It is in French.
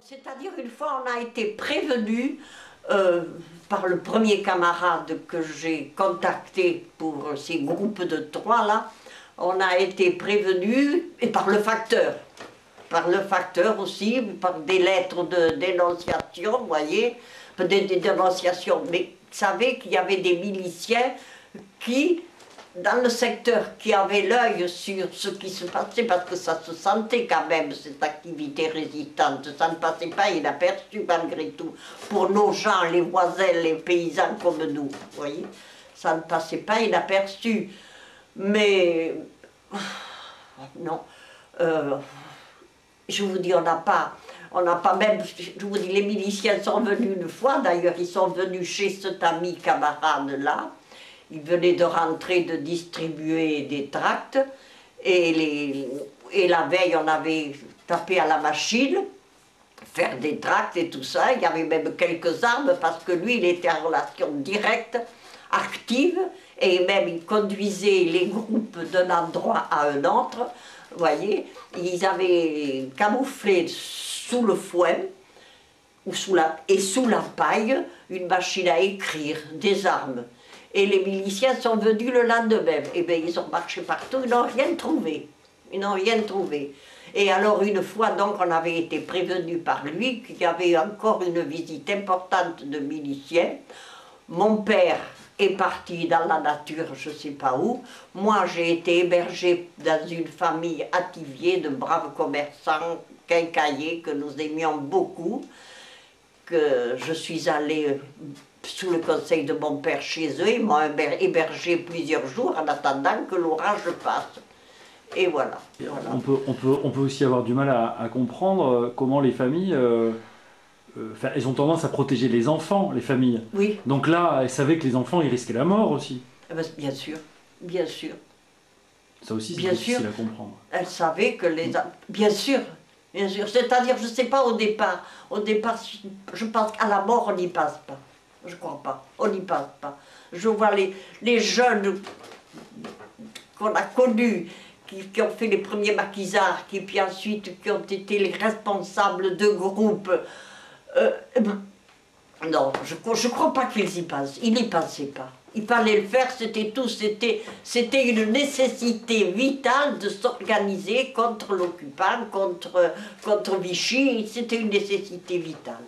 C'est-à-dire, une fois, on a été prévenu par le premier camarade que j'ai contacté pour ces groupes de 3 là, on a été prévenu, et par le facteur aussi, par des lettres de dénonciation, vous voyez, des dénonciations, mais vous savez qu'il y avait des miliciens qui, dans le secteur, qui avaient l'œil sur ce qui se passait, parce que ça se sentait quand même, cette activité résistante, ça ne passait pas inaperçu malgré tout, pour nos gens, les voisins, les paysans comme nous, vous voyez, ça ne passait pas inaperçu, mais, non, je vous dis, on n'a pas même, je vous dis, les miliciens sont venus une fois, d'ailleurs, ils sont venus chez cet ami camarade-là. Ils venaient de rentrer, de distribuer des tracts, et la veille, on avait tapé à la machine, faire des tracts et tout ça. Il y avait même quelques armes, parce que lui, il était en relation directe, active, et même il conduisait les groupes d'un endroit à un autre. Vous voyez, ils avaient camouflé sous le foin, sous la paille, une machine à écrire, des armes. Et les miliciens sont venus le lendemain. Et bien, ils ont marché partout, ils n'ont rien trouvé. Ils n'ont rien trouvé. Et alors, une fois, donc, on avait été prévenu par lui qu'il y avait encore une visite importante de miliciens. Mon père est parti dans la nature, je ne sais pas où. Moi, j'ai été hébergée dans une famille à Thiviers de braves commerçants, quincailliers, que nous aimions beaucoup, que je suis allée sous le conseil de mon père chez eux. Ils m'ont hébergé plusieurs jours en attendant que l'orage passe. Et voilà. On peut aussi avoir du mal à comprendre comment les familles, elles ont tendance à protéger les enfants, les familles. Oui. Donc là, elles savaient que les enfants, ils risquaient la mort aussi. Eh bien, bien sûr, bien sûr. Ça aussi, c'est difficile à comprendre. Elles savaient que les... Bien sûr, bien sûr. C'est-à-dire, je ne sais pas au départ, je pense qu'à la mort, on n'y passe pas. Je ne crois pas, on n'y passe pas. Je vois les jeunes qu'on a connus, qui ont fait les premiers maquisards, puis ensuite qui ont été les responsables de groupes. Non, je ne crois pas qu'ils y passent. Ils n'y passaient pas. Il fallait le faire, c'était tout. C'était une nécessité vitale de s'organiser contre l'occupant, contre Vichy. C'était une nécessité vitale.